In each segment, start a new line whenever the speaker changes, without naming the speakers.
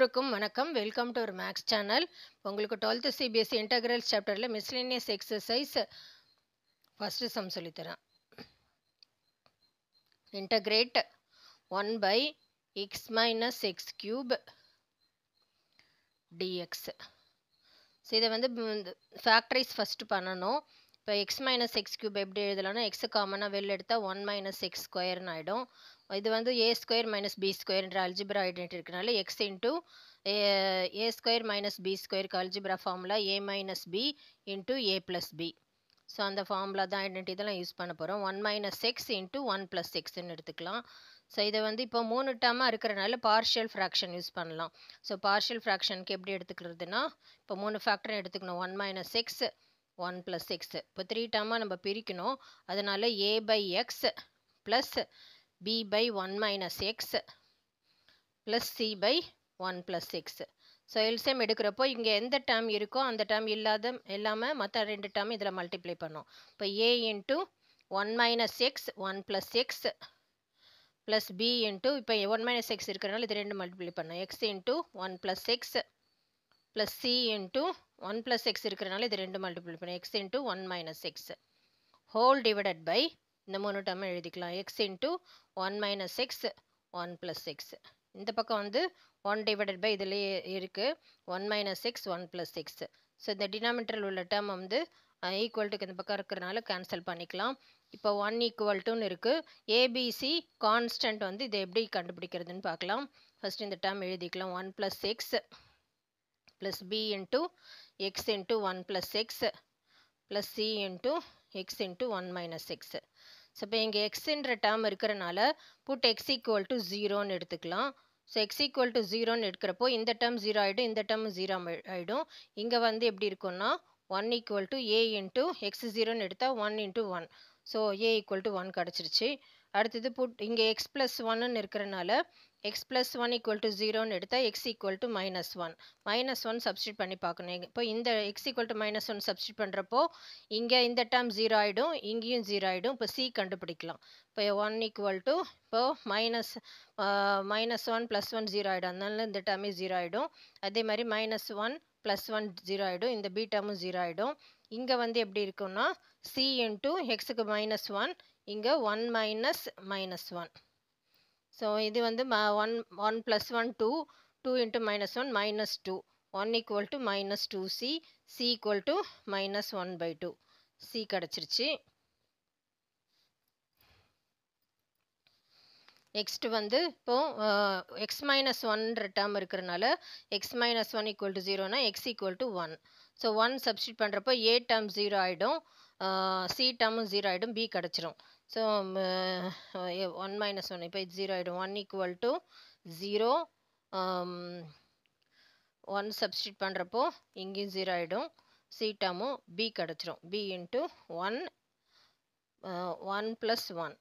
எல்லோருக்கும் வணக்கம். Welcome to ஒரு மேக்ஸ் சேனல். உங்களுக்கு 12th சிபிஎஸ்சி இன்டகிரல்ஸ் சாப்டர்ல மிஸ்லினியஸ் எக்ஸசைஸ் ஃபர்ஸ்ட் சம் சொல்லித் தரேன். Integrate 1 by x minus x cube dx. So இதை வந்து ஃபேக்டரைஸ் ஃபர்ஸ்ட் பண்ணணும். இப்போ எக்ஸ் மைனஸ் எக்ஸ் கியூப் எப்படி எழுதலாம்னா எக்ஸ் காமனாக வெளில எடுத்தால் 1 மைனஸ் எக்ஸ் ஸ்கொயர்னு ஆகிடும். இது வந்து ஏ ஸ்கொயர் மைனஸ் பி ஸ்கொயர்ன்ற அல்ஜிப்ரா ஐடென்டி இருக்கனால x into a square minus b ஸ்கொயருக்கு algebra formula a minus b into a plus b. So அந்த ஃபார்முலா தான் ஐடென்டி தான் யூஸ் பண்ண போகிறோம். 1 மைனஸ் எக்ஸ் இன்ட்டு 1 ப்ளஸ் எக்ஸ்ன்னு எடுத்துக்கலாம். ஸோ இதை வந்து இப்போ 3 டேர்மாக இருக்கிறனால பார்ஷியல் ஃப்ராக்ஷன் யூஸ் பண்ணலாம். ஸோ பார்ஷியல் ஃப்ராக்ஷனுக்கு எப்படி எடுத்துக்கிறதுனா இப்போ 3 ஃபேக்டர் எடுத்துக்கணும். 1 மைனஸ் எக்ஸ் 1 ப்ளஸ் எக்ஸ். இப்போ 3 டேர்மாக நம்ம பிரிக்கணும். அதனால a by x plus b by 1 minus x plus c by 1 plus x. So LCM எடுக்கிறப்போ இங்கே எந்த டேர்ம் இருக்கோ அந்த டேர்ம் இல்லாமல் மற்ற 2 டேர்ம் இதில் மல்டிப்ளை பண்ணோம். இப்போ a into 1 minus x 1 plus x plus B into இப்போ 1 மைனஸ் எக்ஸ் இருக்கிறனால இது 2 மல்டிப்ளை பண்ணோம். X into 1 plus x plus C into 1 plus x இருக்கிறனால இது 2 மல்டிப்ளை பண்ணோம். X into 1 minus x whole divided by இந்த 3 டேர்ம் எழுதிக்கலாம். X into 1 minus x 1 plus x. இந்த பக்கம் வந்து 1 டிவைடட் பை இதில் இருக்குது 1 minus x 1 plus x. So இந்த டினாமினேட்டரில் உள்ள டேர்ம் வந்து ஈக்குவல் டுக்கு இந்த பக்கம் இருக்கிறனால கேன்சல் பண்ணிக்கலாம். இப்போ 1 ஈக்குவல் டுன்னு இருக்குது. ஏபிசி கான்ஸ்டன்ட் வந்து இதை எப்படி கண்டுபிடிக்கிறதுன்னு பார்க்கலாம். ஃபர்ஸ்ட் இந்த டேர்ம் எழுதிக்கலாம். 1 plus x plus B into x into 1 plus x plus C into x into 1 minus x. So இப்போ இங்கே எக்ஸுன்ற டேர்ம் இருக்கிறனால புட் எக்ஸ் ஈக்குவல் டு 0ன்னு எடுத்துக்கலாம். ஸோ எக்ஸ் ஈக்குவல் டு 0ன்னு எடுக்கிறப்போ இந்த டேர்ம் 0 ஆகிடும், இந்த டேர்ம் 0 ஆகிடும். இங்கே வந்து எப்படி இருக்கும்னா 1 equal to a into x 0ன்னு எடுத்தால் 1 into 1. So a equal to 1 கிடச்சிருச்சு. அடுத்தது புட் இங்கே எக்ஸ் ப்ளஸ் 1ன்னு இருக்கிறனால எக்ஸ் ப்ளஸ் 1 ஈக்குவல் டு 0ன்னு எடுத்தால் x equal to minus 1. Minus 1 substitute பண்ணி பார்க்கணும். இப்போ இந்த x equal to minus 1 substitute பண்ணுறப்போ இங்கே இந்த டேர்ம் 0 ஆகிடும், இங்கேயும் 0 ஆகிடும். இப்போ சி கண்டுபிடிக்கலாம். இப்போ 1 ஈக்குவல் டு இப்போ மைனஸ் 1 ப்ளஸ் 1 0 ஆகிடும். அதனால இந்த டேர்மே 0 ஆகிடும். அதே மாதிரி மைனஸ் 1 ப்ளஸ் 1 0 ஆகிடும். இந்த பி டேர்மும் 0 ஆகிடும். இங்கே வந்து எப்படி இருக்குன்னா சி இன்ட்டு எக்ஸுக்கு மைனஸ் 1, இங்கே 1 மைனஸ் மைனஸ் 1. ஸோ இது வந்து 1 plus 1 2, 2 into minus 1 minus 2. 1 equal to minus 2c, c equal to minus 1/2. C கிடச்சிருச்சு. நெக்ஸ்ட் வந்து இப்போ எக்ஸ் மைனஸ் 1ன்ற டேர்ம் இருக்கிறனால எக்ஸ் மைனஸ் 1 ஈக்குவல் டு 0னா x equal to 1. So 1 substitute பண்ணுறப்போ ஏ டேர்ம் 0 ஆகிடும், சி டேர்மும் 0 ஆகிடும், பி கிடச்சிரும். ஸோ 1 மைனஸ் 1 இப்போ இது 0 ஆகிடும். 1 ஈக்குவல் டு 0, 1 சப்ஸ்டியூட் பண்ணுறப்போ இங்கேயும் 0 ஆகிடும், சி டேர்மும் பி கிடச்சிரும். B into 1 1 plus 1.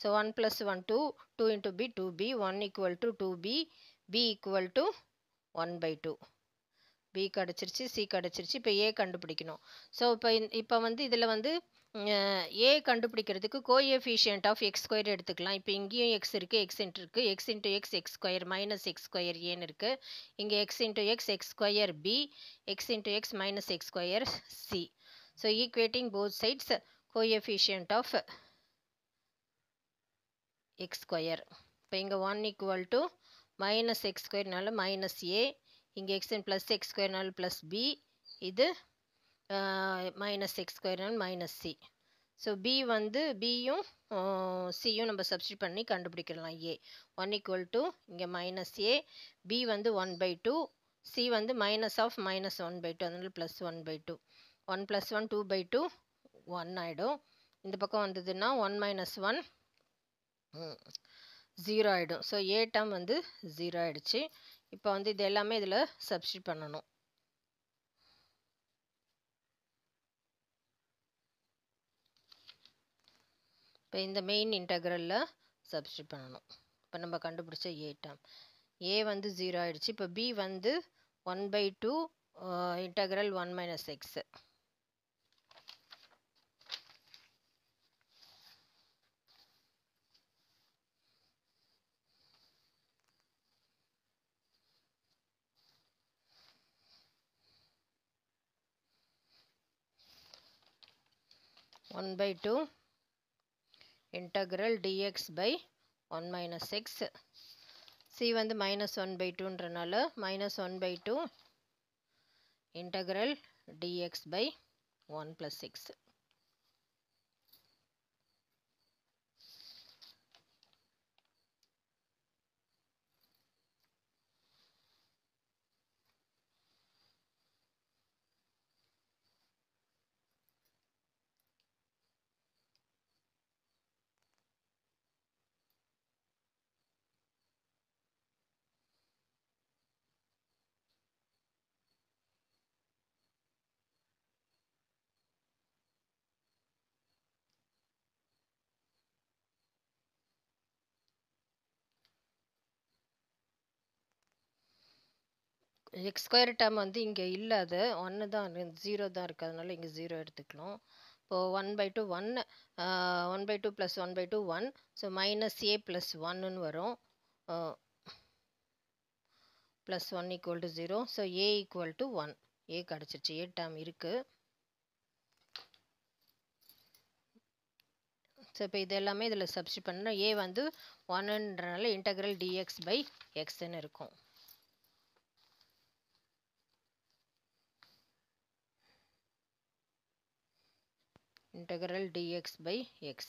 So 1 plus 1 2, 2 into b 2b, 1 equal to 2b, b equal to 1/2. b கிடச்சிருச்சு, c கிடச்சிருச்சு. இப்போ a கண்டுபிடிக்கணும். ஸோ இப்போ வந்து இதில் வந்து a கண்டுபிடிக்கிறதுக்கு கோஎஃபிஷியன்ட் ஆஃப் எக்ஸ் ஸ்கொயர் எடுத்துக்கலாம். இப்போ இங்கேயும் எக்ஸ் இருக்குது, எக்ஸ் இன்ட்டு இருக்குது, x into x x square minus x square ஏன்னு இருக்குது. இங்கே x into x x square b, x into x minus x square c. So equating both sides coefficient of x square. இப்போ இங்கே 1 equal to minus x ஸ்கொயர்னால minus a, இங்கே x plus x ஸ்கொயர்னால plus b, இது minus x ஸ்கொயர்னால minus c. So b வந்து பியும் சியும் நம்ம சப்ஸ்டியூட் பண்ணி கண்டுபிடிக்கலாம். ஏ 1 ஈக்குவல் டு இங்கே மைனஸ் ஏ, பி வந்து 1/2, சி வந்து மைனஸ் ஆஃப் மைனஸ் 1/2, அதனால ப்ளஸ் 1/2. 1 ப்ளஸ் 1 2/2 1 ஆகிடும். இந்த பக்கம் வந்ததுன்னா 1 மைனஸ் 1 0 ஆகிடும். ஸோ ஏ டேர்ம் வந்து 0 ஆகிடுச்சு. இப்போ வந்து இது எல்லாமே இதில் சப்ஸ்டியூட் பண்ணணும். இப்போ இந்த மெயின் இன்டகிரலில் சப்ஸ்டியூட் பண்ணணும். இப்போ நம்ம கண்டுபிடிச்ச ஏ டேர்ம் ஏ வந்து 0 ஆகிடுச்சு. இப்போ பி வந்து 1/2 integral 1 minus X. 1/2 integral dx by 1 minus x. c வந்து minus 1/2ன்றனால minus 1/2 integral dx by 1 plus x. x square term வந்து இங்கே இல்லை, அது 1 தான் 0 தான் இருக்குது, அதனால இங்கே 0 எடுத்துக்கலாம். இப்போது 1/2 1 1/2 plus 1/2 1, so minus a plus 1ன்னு வரும். Plus 1 equal to 0, so a equal to 1. a கிடச்சிருச்சு, a டேர்ம் இருக்குது. ஸோ இப்போ இது எல்லாமே இதில் சப்ஸ்டிட் பண்ணால் a வந்து 1ன்றனால இன்டெக்ரல் dx பை எக்ஸ்ன்னு இருக்கும். integral dx by x.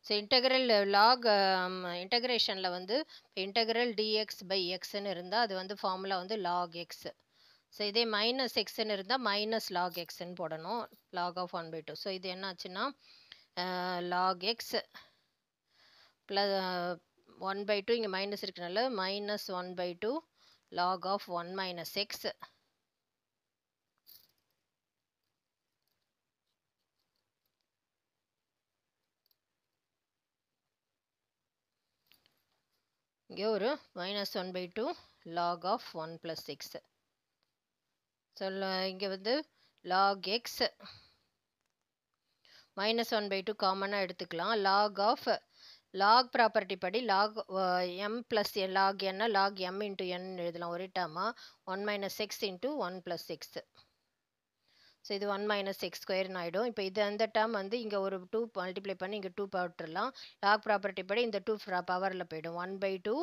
So integral log இன்டெக்ரேஷனில் வந்து இன்டெக்ரல் dx by xன்னு இருந்தால் அது வந்து ஃபார்முலா வந்து log x. ஸோ இதே மைனஸ் எக்ஸ்ன்னு இருந்தால் மைனஸ் லாக் எக்ஸ்ன்னு போடணும், லாக் ஆஃப் 1/2. ஸோ இது என்ன ஆச்சுன்னா log x ப்ளஸ் 1/2, இங்கே மைனஸ் இருக்கனால minus 1/2 log of 1 minus x. இங்கே ஒரு minus 1/2 log of 1 plus x. So இங்கே வந்து log x மைனஸ் 1/2 காமனாக எடுத்துக்கலாம். லாக் ப்ராப்பர்ட்டி படி log m plus log n log m into n எழுதலாம் ஒரே டேர்மாக. 1 minus x into 1 plus x. So இது 1 மைனஸ் எக்ஸ் ஸ்கொயர்னு ஆகிடும். இப்போ இது அந்த டேர்ம் வந்து இங்கே ஒரு 2 மல்டிப்ளை பண்ணி இங்கே 2 போட்டுடலாம். லாக் ப்ராப்பர்ட்டி படி இந்த 2 பவரில் போய்டும். 1/2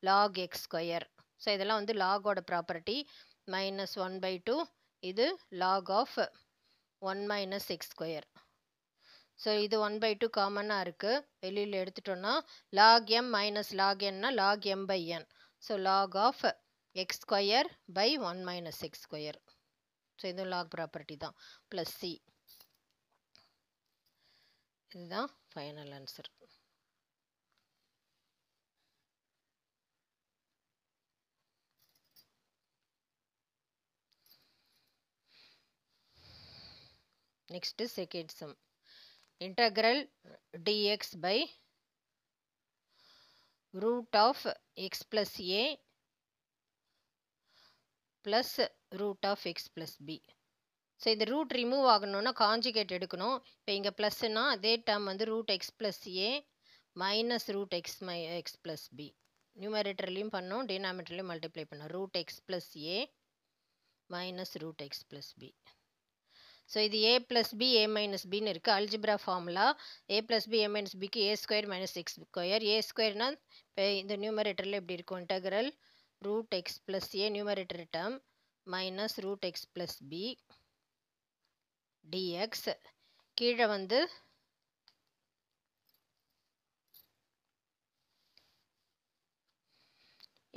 லாக் எக்ஸ் ஸ்கொயர். ஸோ இதெல்லாம் வந்து லாகோட ப்ராப்பர்ட்டி. மைனஸ் 1/2 இது log of 1 minus x square. So இது 1/2 காமனாக இருக்குது, வெளியில் எடுத்துட்டோன்னா log m minus log n log m by n. So log of x square by 1 minus x square. So இதுவும் log property தான். Plus c. இதுதான் final answer. Next second sum. integral dx by root of x plus a plus root of x plus b. So இந்த root remove ஆகணும்னா conjugate எடுக்கணும். இப்போ இங்கே ப்ளஸ்னா அதே டேர்ம் வந்து root x plus a minus root x plus b. நியூமரேட்டர்லையும் பண்ணோம், டினாமினேட்டர்லையும் மல்டிப்ளை பண்ணோம். Root x plus a minus root x plus b. So இது a plus b a minus பின்னு இருக்குது. Algebra formula a plus b a minus பிக்கு a square minus x square. A ஸ்கொயர்னா இப்போ இந்த நியூமரேட்டரில் எப்படி இருக்கும், integral root x plus a numerator term minus root x plus b d x. கீழே வந்து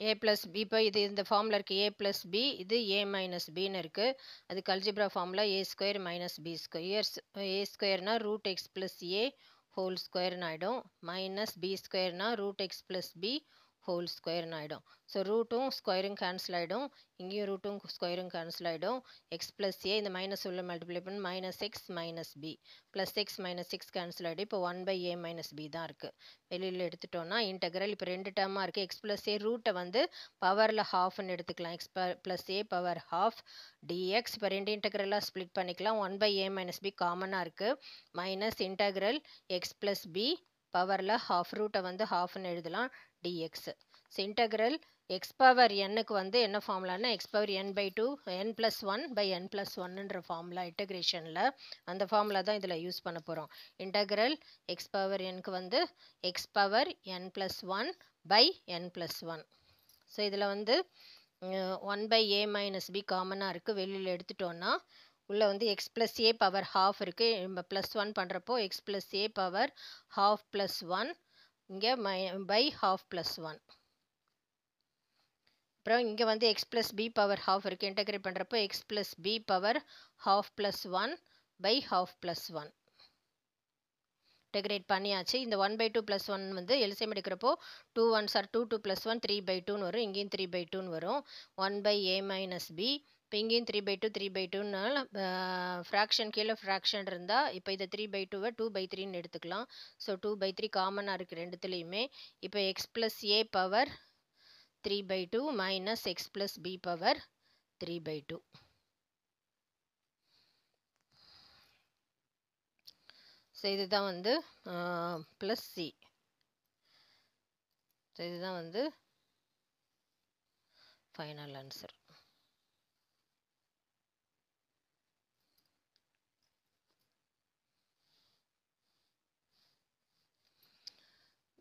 a ப்ளஸ் பி. இப்போ இது இந்த ஃபார்முலா இருக்குது, a ப்ளஸ் பி, இது a மைனஸ் பின்னு இருக்குது. அதுக்கு algebra formula a square minus b square. A ஸ்கொயர்னா root x plus a whole ஸ்கொயர்னு ஆகிடும். மைனஸ் பி ஸ்கொயர்னா root x plus b whole ஸ்கொயர்னு ஆகிடும். ஸோ ரூட்டும் ஸ்கொயரும் கேன்சல் ஆகிடும், இங்கேயும் ரூட்டும் ஸ்கொயரும் கேன்சல் ஆகிடும். எக்ஸ் ப்ளஸ் ஏ இந்த மைனஸ் உள்ள மல்டிப்ளை பண்ணி minus x minus b plus x minus x cancel ஆகிடும். இப்போ 1/a மைனஸ் பி தான் இருக்குது. வெளியில் எடுத்துட்டோன்னா இன்டெக்ரல் இப்போ ரெண்டு டேர்மாக இருக்குது. எக்ஸ் ப்ளஸ் ஏ ரூட்டை வந்து பவரில் ஹாஃப்னு எடுத்துக்கலாம். X plus a power half dx. இப்போ ரெண்டு இன்டெக்ரலாக ஸ்ப்ளிட் பண்ணிக்கலாம். 1/a மைனஸ் பி காமனாக இருக்குது. Minus integral x plus b பவரில் ஹாஃப், ரூட்டை வந்து ஹாஃப்னு எழுதலாம், d x. So integral x power எண்ணுக்கு வந்து என்ன ஃபார்முலான்னா x power n by to n plus one by n plus ஒன்னுன்ற ஃபார்முலா இன்டகிரேஷனில் அந்த ஃபார்முலா தான் இதில் யூஸ் பண்ண போகிறோம். இன்டகிரல் எக்ஸ் பவர் எண்ணுக்கு வந்து x power n plus one by n plus one. So இதில் வந்து 1 பை ஏ மைனஸ் பி காமனாக இருக்குது. வெளியில் எடுத்துட்டோன்னா உள்ளே வந்து x plus a power half இருக்குது. நம்ம ப்ளஸ் ஒன் பண்ணுறப்போ x plus a power half plus one, இங்கே பை ஹாஃப் ப்ளஸ் ஒன். அப்புறம் இங்கே வந்து x plus b power half இருக்குது. இன்டகிரேட் பண்ணுறப்போ x plus b power half plus one by half plus one. Integrate பண்ணியாச்சு. இந்த 1 by 2 plus one வந்து LCM எடுக்கிறப்போ 2 1s are 2, 2 + 1 3 by 2ன்னு வரும். இங்கேயும் 3 by 2ன்னு வரும். 1 பை ஏ மைனஸ் பி. இப்போ இங்கேயும் 3 by 2 3 by 2னால ஃப்ராக்ஷன் கீழே ஃப்ராக்ஷன் இருந்தால் இப்போ இதை 3 by 2வை 2 by 3ன்னு எடுத்துக்கலாம். ஸோ 2 by 3 காமனாக இருக்குது ரெண்டுத்துலேயுமே. இப்போ X plus a power 3 by 2 minus x plus b power 3 by 2. So இதுதான் வந்து ப்ளஸ் சி. ஸோ இதுதான் வந்து final answer.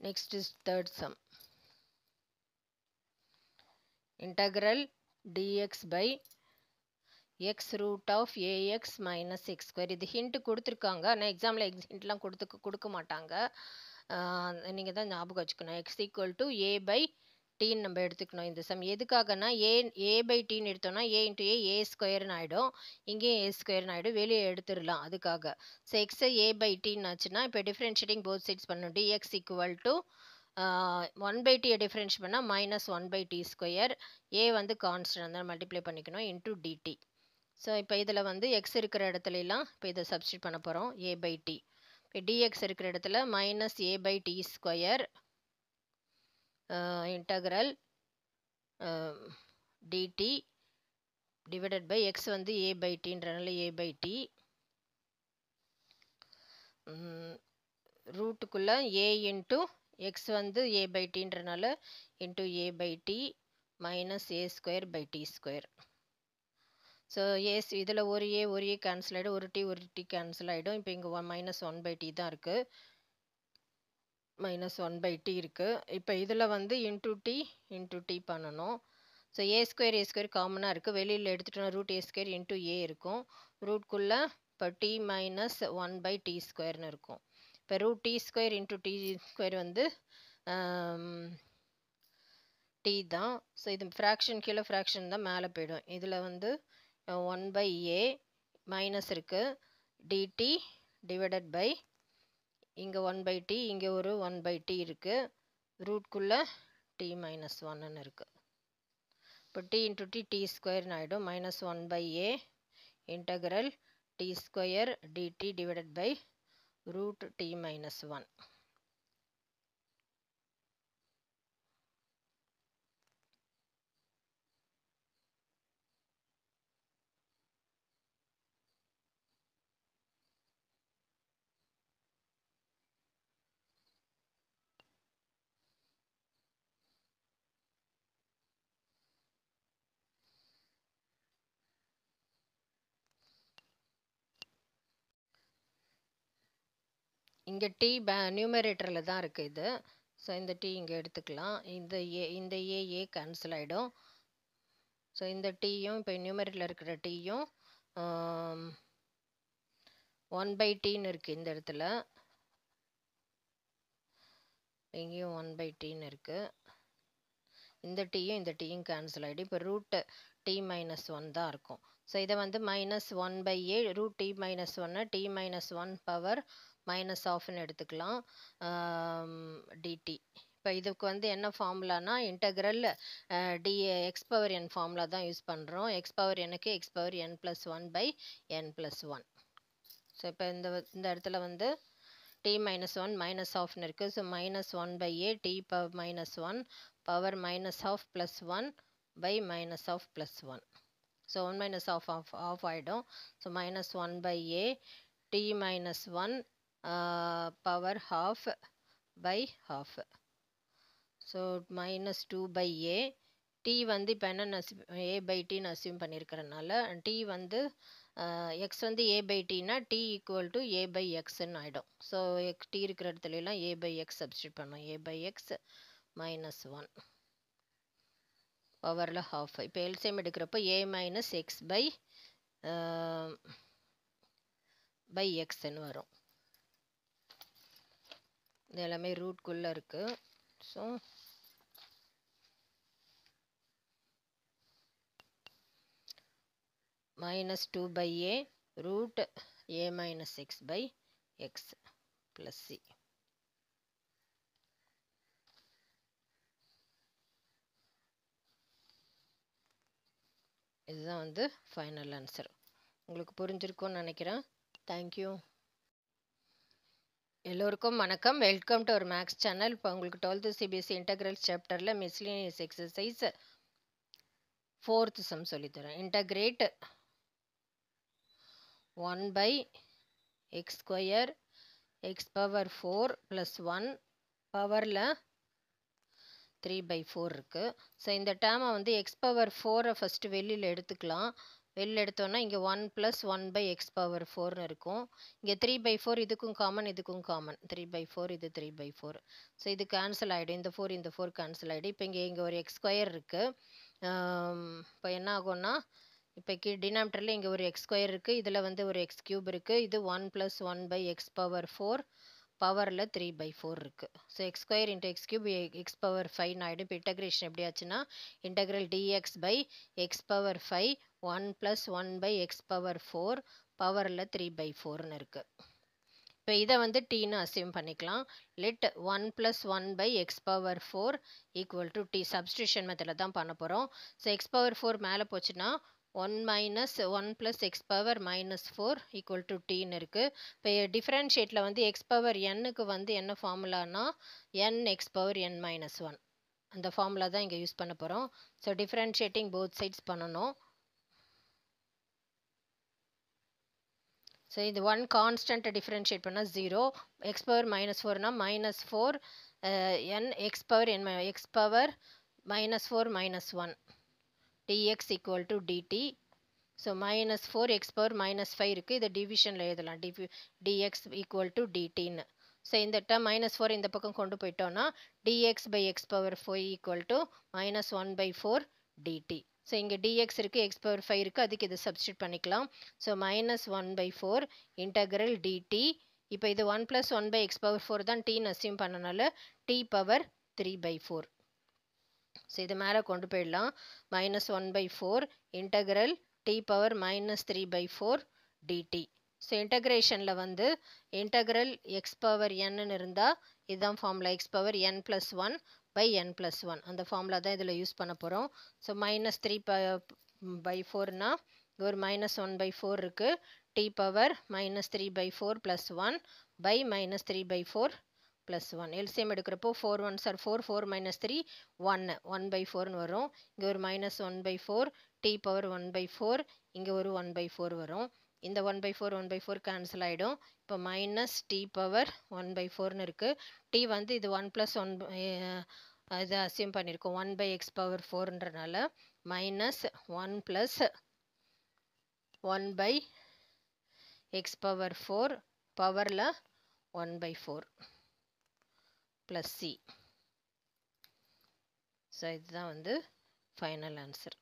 Next is third sum. Integral dx by x root of ax minus x square. இது hint கொடுத்துருக்காங்க. ஆனால் எக்ஸாமில் ஹிண்ட்லாம் கொடுக்க மாட்டாங்க. நீங்கள் தான் ஞாபகம் வச்சுக்கணும். x equal to a by t நம்ம எடுத்துக்கணும். இந்த சம் எதுக்காகனா a by tன்னு எடுத்தோம்னா a into a ஸ்கொயர்னு ஆகிடும். இங்கேயும் a ஸ்கொயர்னு ஆகிடும். வெளியே எடுத்துடலாம் அதுக்காக. ஸோ எக்ஸை a by tன்னு ஆச்சுன்னா இப்போ டிஃப்ரென்ஷியேட்டிங் போத் சைட்ஸ் பண்ணணும். dx equal to 1 by t difference பண்ணால் மைனஸ் 1 by t ஸ்கொயர். ஏ வந்து கான்ஸ்டன்ட் தான் மல்டிப்ளை பண்ணிக்கணும் இன்டூ டிடி. ஸோ இப்போ இதில் வந்து எக்ஸ் இருக்கிற இடத்துலலாம் இப்போ இதை சப்ஸ்டியூட் பண்ண போகிறோம். A by t. இப்போ டிஎக்ஸ் இருக்கிற இடத்துல minus a by t square integral d t divided by x வந்து ஏ பை டின்றனால ஏ பை டி ரூட்டுக்குள்ளே ஏ இன்ட்டு எக்ஸ் வந்து ஏ பை டின்றனால into a by t minus a square by t square. So இதில் ஒரு ஏ cancel ஆகிடும், ஒரு D cancel ஆகிடும். இப்போ இங்கே மைனஸ் 1 பை டி தான் இருக்குது. மைனஸ் 1 பை டி இருக்குது. இப்போ இதில் வந்து இன்ட்டு டி பண்ணணும். ஸோ ஏ ஸ்கொயர் காமனாக இருக்குது. வெளியில் எடுத்துட்டோம்னா ரூட் ஏ ஸ்கொயர் இன்ட்டு ஏ இருக்கும். ரூட்குள்ளே இப்போ டி மைனஸ் 1 பை டி ஸ்கொயர்னு இருக்கும். இப்போ root t square into t square வந்து டி தான். ஸோ இது ஃப்ராக்ஷன் கீழே ஃப்ராக்ஷன் தான் மேலே போயிடும். இதில் வந்து 1 பை ஏ மைனஸ் இருக்குது டிடி டிவைடட் பை இங்கே 1 பை டி, இங்கே ஒரு 1 பை டி இருக்குது. ரூட்குள்ளே டி மைனஸ் 1ன்னு இருக்குது. இப்போ டி இன்ட்டு டி ஸ்கொயர்னு ஆகிடும். Minus 1 by a integral t square dt divided by root t minus 1. இங்கே டி நியூமரேட்டரில் தான் இருக்குது இது. ஸோ இந்த டி இங்கே எடுத்துக்கலாம். இந்த ஏ கேன்சல் ஆகிடும். ஸோ இந்த டீயும் இப்போ நியூமரேட்டரில் இருக்கிற டீயும் 1 பை டின்னு இருக்குது இந்த இடத்துல. இங்கேயும் 1 பை டின்னு இருக்குது. இந்த டீயும் கேன்சல் ஆகிடும். இப்போ ரூட் டி மைனஸ் 1 தான் இருக்கும். ஸோ இதை வந்து minus 1 by a root t minus 1 t minus 1 power minus ஆஃப்னு எடுத்துக்கலாம் டிடி. இப்போ இதுக்கு வந்து என்ன ஃபார்முலானா integral d x power n formula தான் யூஸ் பண்ணுறோம். எக்ஸ் பவர் எனக்கு x power n plus 1 by n plus 1. So இப்போ இந்த இடத்துல வந்து டி மைனஸ் 1 மைனஸ் ஆஃப்னு இருக்குது. So minus 1 by a t power minus 1 power minus half plus 1 by minus half plus 1. So 1 minus half ஆகிடும். So minus 1 by a t minus 1 power half by half. So minus 2 by a t வந்து இப்போ என்ன a by tன்னு assume பண்ணியிருக்கிறனால t வந்து x வந்து a by tனா t equal to a by xன்னு ஆகிடும். ஸோ t இருக்கிற இடத்துலலாம் a by x சப்ஸ்டியூட் பண்ணோம். a by x minus 1 பவரில் ஹாஃப். இப்போ எல்சிஎம் எடுக்கிறப்போ a minus x by xன்னு வரும். இது எல்லாமே ரூட்குள்ளே இருக்குது. So minus 2 by a root a minus x by x plus c. இதுதான் வந்து ஃபைனல் ஆன்சர். உங்களுக்கு புரிஞ்சிருக்கும்னு நினைக்கிறேன். தேங்க்யூ. எல்லோருக்கும் வணக்கம். Welcome to our maths channel. இப்போ உங்களுக்கு 12th சிபிஎஸ்சி இன்டெக்ரல்ஸ் சாப்டரில் மிஸ்லினியஸ் எக்ஸசைஸ் 4th சம் சொல்லித்தரேன். Integrate 1 by x square x power 4 plus 1 பவரில் 3 by 4 இருக்குது. ஸோ இந்த டேர்மை வந்து எக்ஸ் பவர் 4 ஃபஸ்ட்டு வெளியில் எடுத்துக்கலாம். வெளியில் எடுத்தோன்னா இங்கே 1 + 1 by x பவர் 4னு இருக்கும். இங்கே 3 by 4 இதுக்கும் காமன், இதுக்கும் காமன். 3 by 4 இது 3 by 4. ஸோ இது கேன்சல் ஆகிடும். இந்த 4 கேன்சல் ஆகிடும். இப்போ இங்கே ஒரு எக்ஸ் ஸ்கொயர் இருக்குது. இப்போ என்ன ஆகும்னா இப்போ டினாமினேட்டரில் இங்கே ஒரு எக்ஸ் ஸ்கொயர் இருக்குது. இதில் வந்து ஒரு எக்ஸ் கியூப் இருக்குது. இது 1 + 1 by x பவர் 4 பவரில் 3 by 4 இருக்குது. So x square into X cube X power 5 ஆகிடும். இப்போ இன்டகிரேஷன் எப்படி ஆச்சுன்னா integral dx by x power 5 1 + 1 by x power 4 பவரில் 3 by 4னு இருக்குது. இப்போ இதை வந்து டீன்னு அசியூம் பண்ணிக்கலாம். Let 1 + 1 by x power 4 equal to t. Substitution மெத்தடில் தான் பண்ண போகிறோம். ஸோ x பவர் 4 மேலே போச்சுன்னா 1 minus 1 plus x power minus 4 equal to tன்னு இருக்குது. இப்போ டிஃப்ரென்ஷியேட்டில் வந்து x பவர் nக்கு வந்து என்ன ஃபார்முலானா n x power n minus 1 அந்த ஃபார்முலா தான் இங்கே யூஸ் பண்ண போகிறோம். ஸோ டிஃப்ரென்ஷியேட்டிங் போத் சைட்ஸ் பண்ணணும். ஸோ இது 1 கான்ஸ்டன்ட்டை டிஃப்ரென்ஷியேட் பண்ணால் 0. x power minus 4னா minus 4 n x power n x power minus 4 minus 1 dx equal to dt. So minus 4 x power minus 5 இருக்குது. இதை டிவிஷனில் எழுதலாம். dx equal to dtன்னு. ஸோ இந்த term -4 இந்த பக்கம் கொண்டு போயிட்டோன்னா dx by x power 5 equal to minus 1 by 4 dt. So இங்கே dx இருக்குது, x பவர் 5 இருக்குது. அதுக்கு இதை சப்ஸ்டியூட் பண்ணிக்கலாம். So minus 1 by 4 integral dt. இப்போ இது 1 + 1 by x பவர் 4 தான் tன்னு அசியூம் பண்ணனால t பவர் 3 by 4. ஸோ இது மேலே கொண்டு போயிடலாம். -1 by 4 integral t power -3 by 4 dt. So இன்டகிரேஷனில் வந்து இன்டகிரல் எக்ஸ் பவர் என்னன்னு இருந்தால் இதுதான் formula. X power n + 1 by n + 1 அந்த ஃபார்முலா தான் இதில் யூஸ் பண்ண போகிறோம். ஸோ -3 by 4னா ஒரு -1 by 4 இருக்குது. t power -3 by 4 + 1 by -3 by 4 + 1. LCM எடுக்கிறப்போ 4 1s are 4 4 - 3 1 by 4னு வரும். இங்கே ஒரு -1 by 4 t பவர் 1 by 4 இங்கே ஒரு 1 by 4 வரும். இந்த 1 by 4 கேன்சல் ஆகிடும். இப்போ -t பவர் 1 by 4னு இருக்குது. t வந்து இது 1 + 1 இதை அசியூம் பண்ணியிருக்கோம் 1 by x பவர் 4ன்றனால -1 + 1 by x பவர் 4 பவரில் 1 by 4 plus c. ஸோ இதுதான் வந்து final answer.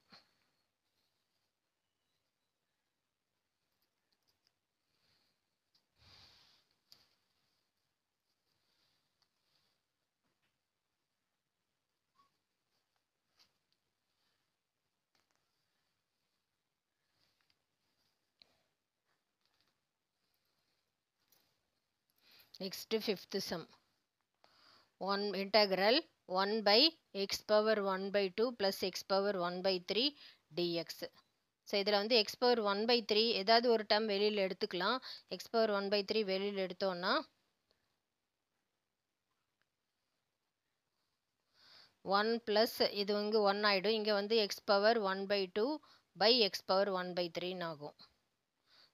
Next 5th sum. 1 integral 1 by x power 1 by 2 plus x power 1 by 3 dx. So இதில் வந்து x power 1 by 3 ஏதாவது ஒரு டேர்ம் வெளியில் எடுத்துக்கலாம். x power 1 by 3 வெளியில் எடுத்தோன்னா 1 ப்ளஸ் இது வந்து 1 ஆகிடும். இங்கே வந்து x power 1 by 2 by x power 1 by 3ன்னு ஆகும்.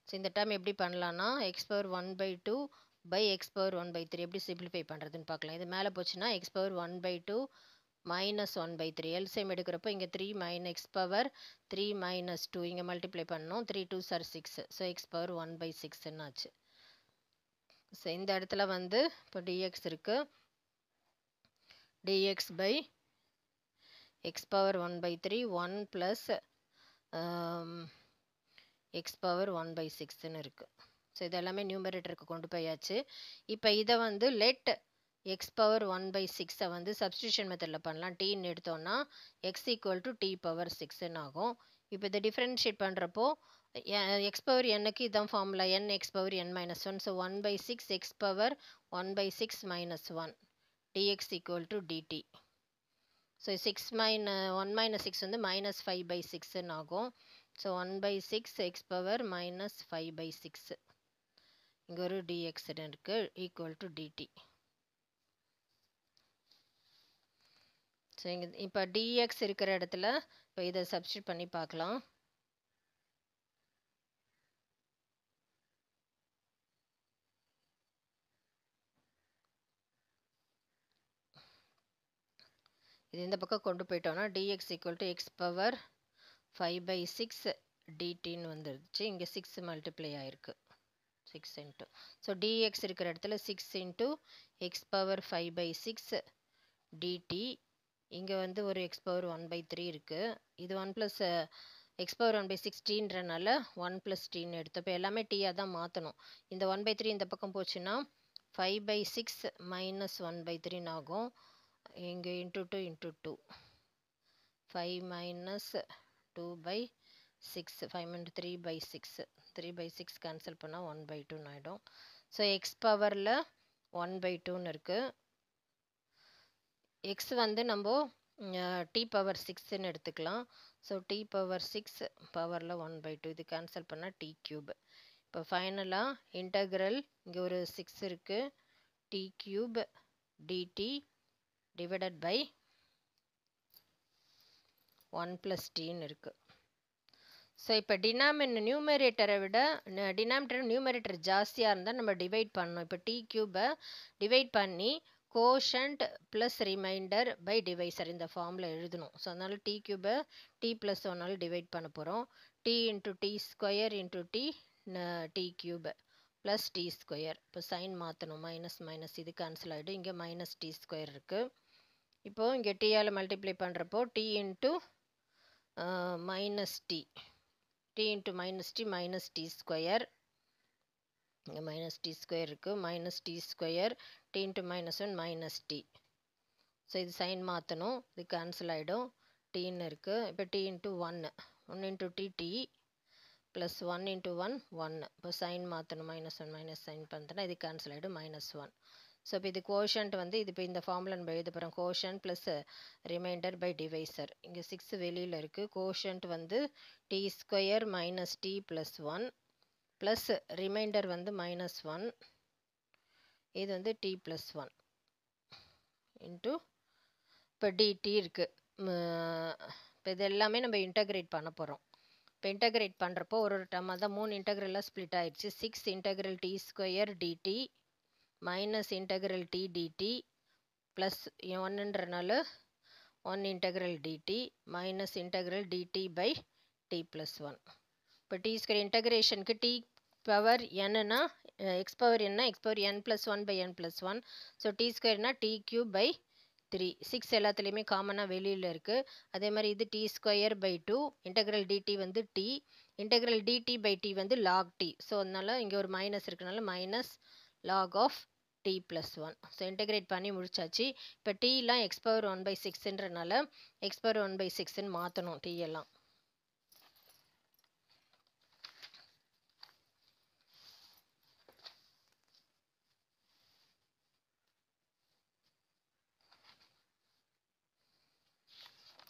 ஸோ இந்த டேர்ம் எப்படி பண்ணலான்னா x power 1 by 2 by x power 1 by 3 எப்படி சிம்பிளிஃபை பண்ணுறதுன்னு பார்க்கலாம். இது மேலே போச்சுன்னா x power 1 by 2 minus 1 by 3. LCM எடுக்கிறப்போ இங்கே 3 minus x power 3 minus 2 இங்கே மல்டிப்ளை பண்ணோம். 3 2s are 6. So x power 1 by 6 ஆச்சு. ஸோ இந்த இடத்துல வந்து இப்போ dx இருக்கு. dx by x power 1 by 3 1 plus x power 1 by 6 இருக்கு. ஸோ இதெல்லாமே நியூமரேட்டருக்கு கொண்டு போயாச்சு. இப்போ இதை வந்து லெட் x power 1 by 6 வந்து சப்ஸ்டியூஷன் மெத்தடில் பண்ணலாம். டீன்னு எடுத்தோம்னா x equal to t power 6 ஆகும். இப்போ இதை டிஃப்ரென்ஷியேட் பண்ணுறப்போ x power nக்கு இதான் formula n x power n minus 1. So 1 by 6 x power 1 by 6 minus 1 dx equal to dt. So 1 minus 6 வந்து minus 5 by 6 ஆகும். So 1 by 6 x power minus 5 by 6 இங்கே ஒரு dx இருக்கு equal to dt. ஸோ இங்கே இப்போ dx இருக்கிற இடத்துல இப்போ இதை சப்ஸ்டியூட் பண்ணி பார்க்கலாம். இது இந்த பக்கம் கொண்டு போயிட்டோம்னா dx equal to x power 5 by 6 dtன்னு வந்துருச்சு. இங்கே 6 மல்டிப்ளை ஆயிருக்கு 6 இன்ட்டு. ஸோ dx இருக்கிற இடத்துல 6 into x power 5 by 6 dt. இங்கே வந்து ஒரு x power 1 by 3 இருக்கு. இது 1 plus x power 1 by 16ன்றனால 1 plus tன்னு எடுத்தப்போ எல்லாமே டீயாக தான் மாற்றணும். இந்த 1 by 3 இந்த பக்கம் போச்சுன்னா 5 by 6 minus 1 by 3 ஆகும். இங்கே into 2 into 2 5 minus 2 by 6 5 minus 3 by 6 3 by 6 cancel பண்ணால் 1 by 2 ஆகிடும். ஸோ எக்ஸ் பவரில் 1 by 2ன்னு இருக்குது. எக்ஸ் வந்து நம்ம டி பவர் 6ன்னு எடுத்துக்கலாம். ஸோ டி பவர் 6 பவரில் 1 by 2 இது கேன்சல் பண்ணால் டி கியூப். இப்போ ஃபைனலாக இன்டகிரல் இங்கே ஒரு 6 இருக்குது. T cube dt divided by 1 plus tன்னு இருக்குது. ஸோ இப்போ நியூமரேட்டரை விட டினாமினேட்டர் நியூமரேட்டர் ஜாஸ்தியாக இருந்தால் நம்ம டிவைட் பண்ணணும். இப்போ டி கியூபை டிவைட் பண்ணி quotient plus remainder by divisor இந்த ஃபார்மில் எழுதணும். ஸோ அதனால டி கியூபை டி ப்ளஸ் 1 டிவைட் பண்ண போகிறோம். T into t square into t cube plus t square. இப்போ சைன் மாற்றணும். மைனஸ் மைனஸ் இது கேன்சல் ஆகிடும். இங்கே மைனஸ் டி ஸ்கொயர் இருக்குது. இப்போது இங்கே டீயால் மல்டிப்ளை பண்ணுறப்போ t into minus t into minus t square. இங்கே மைனஸ் டி ஸ்கொயர் இருக்குது. Minus t square D into minus 1 minus t. So இது சைன் மாற்றணும். இது கேன்சல் ஆகிடும். டீன்னு இருக்குது. இப்போ t into 1 into t plus 1 into 1 இப்போ சைன் மாற்றணும். மைனஸ் 1 மைனஸ் சைன் பண்ணுறேன்னா இது கேன்சல் ஆகிடும். மைனஸ் 1. ஸோ இப்போ இது கோஷன்ட் வந்து இது இப்போ இந்த ஃபார்முலா நம்ம எழுத போகிறோம். Quotient plus remainder by divisor. இங்கே 6 வெளியில் இருக்குது. கோஷன்ட் வந்து t square minus t plus 1 plus remainder வந்து மைனஸ் 1 இது வந்து டி ப்ளஸ் 1 இன்ட்டு இப்போ டிடி இருக்குது. இப்போ இது எல்லாமே நம்ம இன்டகிரேட் பண்ண போகிறோம். இப்போ இன்டகிரேட் பண்ணுறப்போ ஒரு டேர்ம் தான் 3 இன்டகிரலாக ஸ்ப்ளிட் ஆயிடுச்சு. 6 integral t square d t minus integral t d t plus 1ன்றனால 1 integral d t minus integral d t by t plus 1. இப்போ டி ஸ்கொயர் இன்டகிரேஷனுக்கு டி பவர் என்னன்னா எக்ஸ் பவர் என்ன x power n plus 1 by n plus 1. So t ஸ்கொயர்னா t cube by 3. 6 எல்லாத்துலேயுமே காமனாக வெளியில் இருக்குது. அதே மாதிரி இது t square by 2 integral d t வந்து t integral d t by D வந்து லாக் டி. ஸோ அதனால இங்கே ஒரு மைனஸ் இருக்கனால minus log of t plus 1. So integrate பண்ணி முடிச்சாச்சு. இப்போ டீலாம் எக்ஸ் பவர் 1 பை 6ன்றனால எக்ஸ் பவர் 1 பை 6ன்னு மாற்றணும் டி எல்லாம்.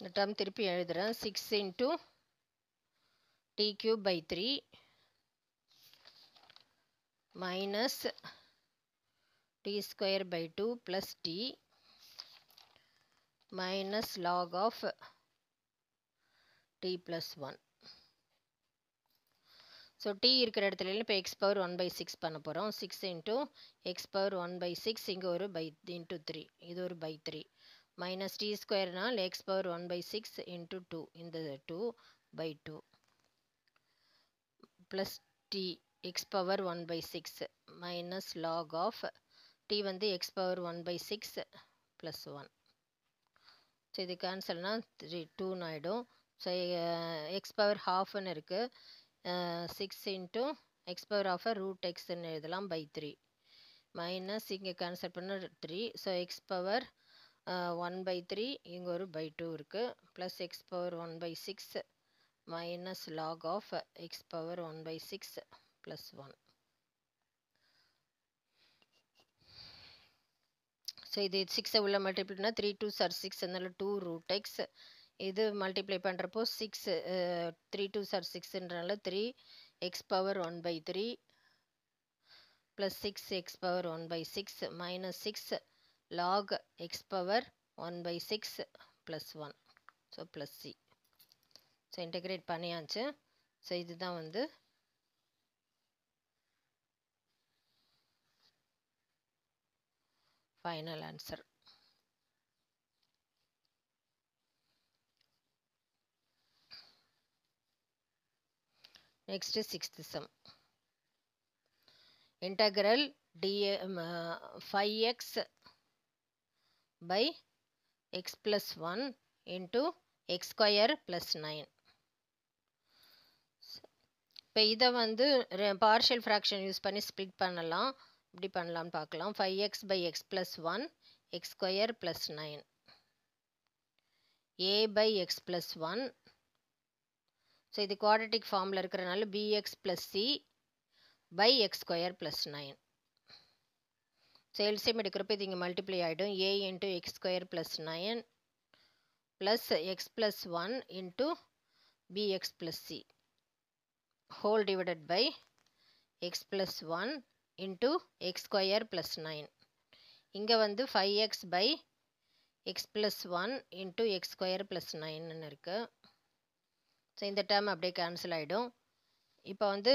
இந்த டேர்ம் திருப்பி எழுதுகிறேன். 6 into t cube by 3 minus t square by 2 plus t minus log of t plus 1. So t இருக்கிற இடத்துல இப்போ எக்ஸ் பவர் 1 பை 6 பண்ண போகிறோம். 6 இன்ட்டு எக்ஸ் பவர் 1 பை 6 இங்கே ஒரு பை இன்ட்டு 3 இது ஒரு by 3 minus t square x power 1 by 6 into 2 இந்த 2 by 2 plus t x power 1 by 6 minus log of t வந்து x power 1 by 6 plus 1. So இது கேன்சல்னா 2 ஆகிடும். ஸோ எக்ஸ் பவர் ஹாஃப்னு இருக்குது, 6 into X power ஹாஃபை root எக்ஸ்ன்னு எழுதலாம் by 3 minus இங்கே cancel பண்ண 3. So X power 1 by 3 இங்கே ஒரு பை 2 இருக்குது, plus x power 1 by 6 minus log of x power 1 by 6 plus 1. So இது 6 உள்ள மல்டிப்ளைனா 3 2s are 6 அதனால 2 root x. இது மல்டிப்ளை பண்ணுறப்போ 6 3 2s are 6ன்றனால 3 x power 1 by 3 plus 6 x power 1 by 6 minus 6 log x power 1 by 6 plus 1. So plus c. So integrate பண்ணியாச்சு. So இதுதான் வந்து final answer. Next is 6th sum. Integral 5x by x plus 1 into x square plus 9. இப்போ இதை வந்து partial fraction use பண்ணி split பண்ணலாம். இப்படி பண்ணலாம்னு பார்க்கலாம். 5x by x plus 1 x square plus 9 a by x plus 1. So இது quadratic ஃபார்மில் இருக்கிறனால bx plus c by x square plus 9. So LCM எடுக்கிறப்ப இது இங்கே மல்டிப்ளை ஆகிடும். a into x square plus 9 plus x plus 1 into bx plus c whole divided by x plus 1 into x square plus 9. இங்கே வந்து 5x by x plus 1 into x square plus 9 இருக்கு. So இந்த term அப்படியே cancel ஆகிடும். இப்போ வந்து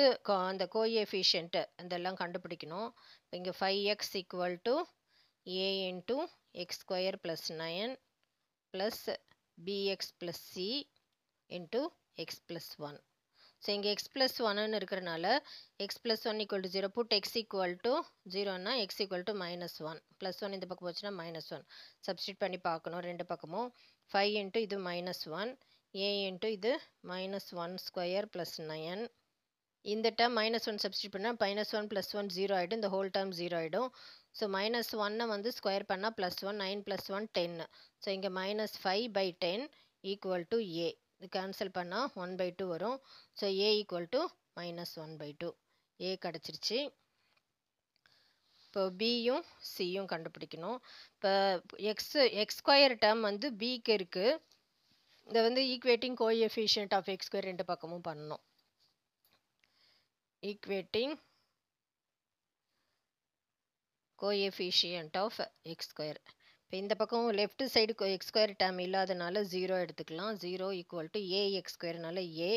அந்த coefficient இதெல்லாம் கண்டுபிடிக்கணும். இங்கே 5x equal to a into x square plus 9 plus bx plus c into x plus 1. So இங்கே x plus 1ன்னு இருக்கிறனால x plus 1 equal to 0 put x equal to 0னா x equal to minus 1 plus 1 இந்த பக்கம் போச்சுன்னா minus 1 substitute பண்ணி பார்க்கணும். ரெண்டு பக்கமும் 5 into இது minus 1 a into இது minus 1 square plus 9. இந்த டேர்ம் மைனஸ் 1 சப்ஸ்டியூட் பண்ணால் மைனஸ் 1 ப்ளஸ் 1 0 ஆகிடும். இந்த ஹோல் டேர்ம் 0 ஆகிடும். ஸோ மைனஸ் 1 வந்து ஸ்கொயர் பண்ணால் ப்ளஸ் 1 9 ப்ளஸ் 1 10. ஸோ இங்கே minus 5 by 10 equal to a. இது கேன்சல் பண்ணால் 1 by 2 வரும். So a equal to minus 1 by 2 a கிடச்சிருச்சு. இப்போ பியும் சியும் கண்டுபிடிக்கணும். இப்போ எக்ஸ் ஸ்கொயர் டேர்ம் வந்து பிக்கு இருக்குது. இதை வந்து equating coefficient of x square ரெண்டு பக்கமும் பண்ணணும். equating coefficient of x square. இப்போ இந்த பக்கம் left side x square term இல்லாதனால 0 எடுத்துக்கலாம். 0 ஈக்குவல் டு ஏ எக்ஸ் ஸ்கொயர்னால a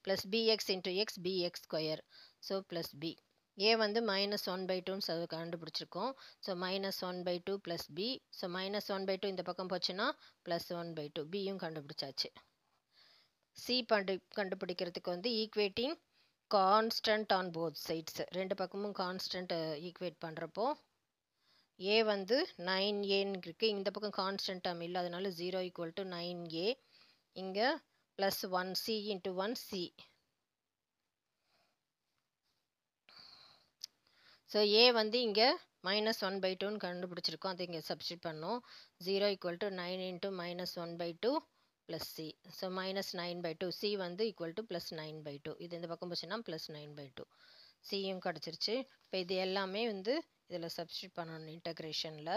plus b x into x b x square. So plus b. A வந்து மைனஸ் 1 by 2 கண்டுபிடிச்சிருக்கோம். So minus 1 by 2 plus b. So minus 1 by 2 இந்த பக்கம் போச்சுன்னா ப்ளஸ் 1 by 2 பியும் கண்டுபிடிச்சாச்சு. சி கண்டுபிடிக்கிறதுக்கு வந்து equating constant on both sides ரெண்டு பக்கமும் கான்ஸ்டன்ட் ஈக்குவேட் பண்ணுறப்போ ஏ வந்து 9ஏன்னு இருக்குது. இந்த பக்கம் கான்ஸ்டன்ட் டேர்ம் இல்லை, அதனால 0 ஈக்குவல் டு 9a. இங்கே plus 1c into 1c. So ஏ வந்து இங்கே மைனஸ் 1 by 2ன்னு கண்டுபிடிச்சிருக்கோம். அது இங்கே சப்ஸ்டியூட் பண்ணோம். 0 equal to 9 into minus 1 by 2 plus c. So minus 9 by 2 C வந்து ஈக்குவல் டு ப்ளஸ் 9 by 2. இது இந்த பக்கம் போச்சுன்னா ப்ளஸ் 9 by 2 சியும் கிடச்சிருச்சு. இப்போ இது எல்லாமே வந்து இதில் சப்ஸ்டியூட் பண்ணணும் இன்டகிரேஷனில்.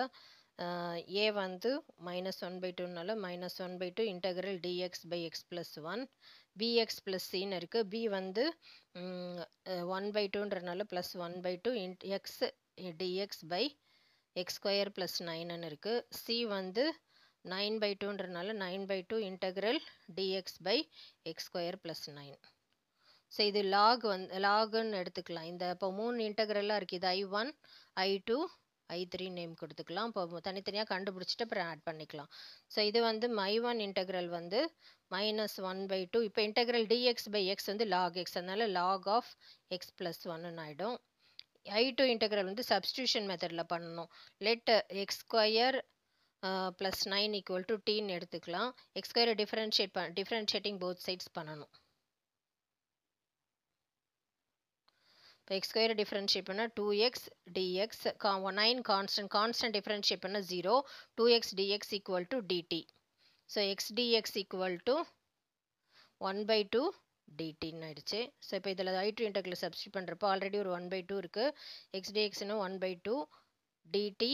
ஏ வந்து மைனஸ் 1 by 2னால minus 1 by 2 integral dx by x plus 1 b x plus சின்னு இருக்குது. பி வந்து 1 by 2ன்றனால plus 1 by 2 x d x by x square plus 9ன்னு இருக்குது. சி வந்து 9 by 2ன்றனால 9 by 2 integral dx by x square plus 9. So இது லாகுன்னு எடுத்துக்கலாம். இந்த இப்போ 3 இன்டகிரலாக இருக்குது. இது I1 I2 I3 நேம் கொடுத்துக்கலாம். இப்போ தனித்தனியாக கண்டுபிடிச்சிட்டு அப்புறம் ஆட் பண்ணிக்கலாம். ஸோ இது வந்து y1 இன்டெக்ரல் வந்து -1/2. இப்போ இன்டெக்ரல் dx/x வந்து log x, அதனால log of x plus 1 ஆகிடும். I2 இன்டெக்ரல் வந்து சப்ஸ்டியூஷன் மெத்தடில் பண்ணணும். Let x square plus 9 equal to டீன்னு எடுத்துக்கலாம். எக்ஸ் ஸ்கொயரை டிஃப்ரென்ஷியேட்டிங் போத் சைட்ஸ் பண்ணணும். இப்போ எக்ஸ் ஸ்கொயரை டிஃப்ரென்ஷியேட் பண்ணால் 2x dx 9 கான்ஸ்டன்ட் டிஃப்ரென்ஷியேட் பண்ணால் 0 2x dx equal to dt. So x dx equal to 1/2 dtன்னு ஆயிடுச்சு. ஸோ இப்போ இதில் I2 இன்டெக்ரல் சப்ஸ்டியூட் பண்ணுறப்போ ஆல்ரெடி ஒரு 1/2 இருக்குது. x dxன்னு 1/2 dt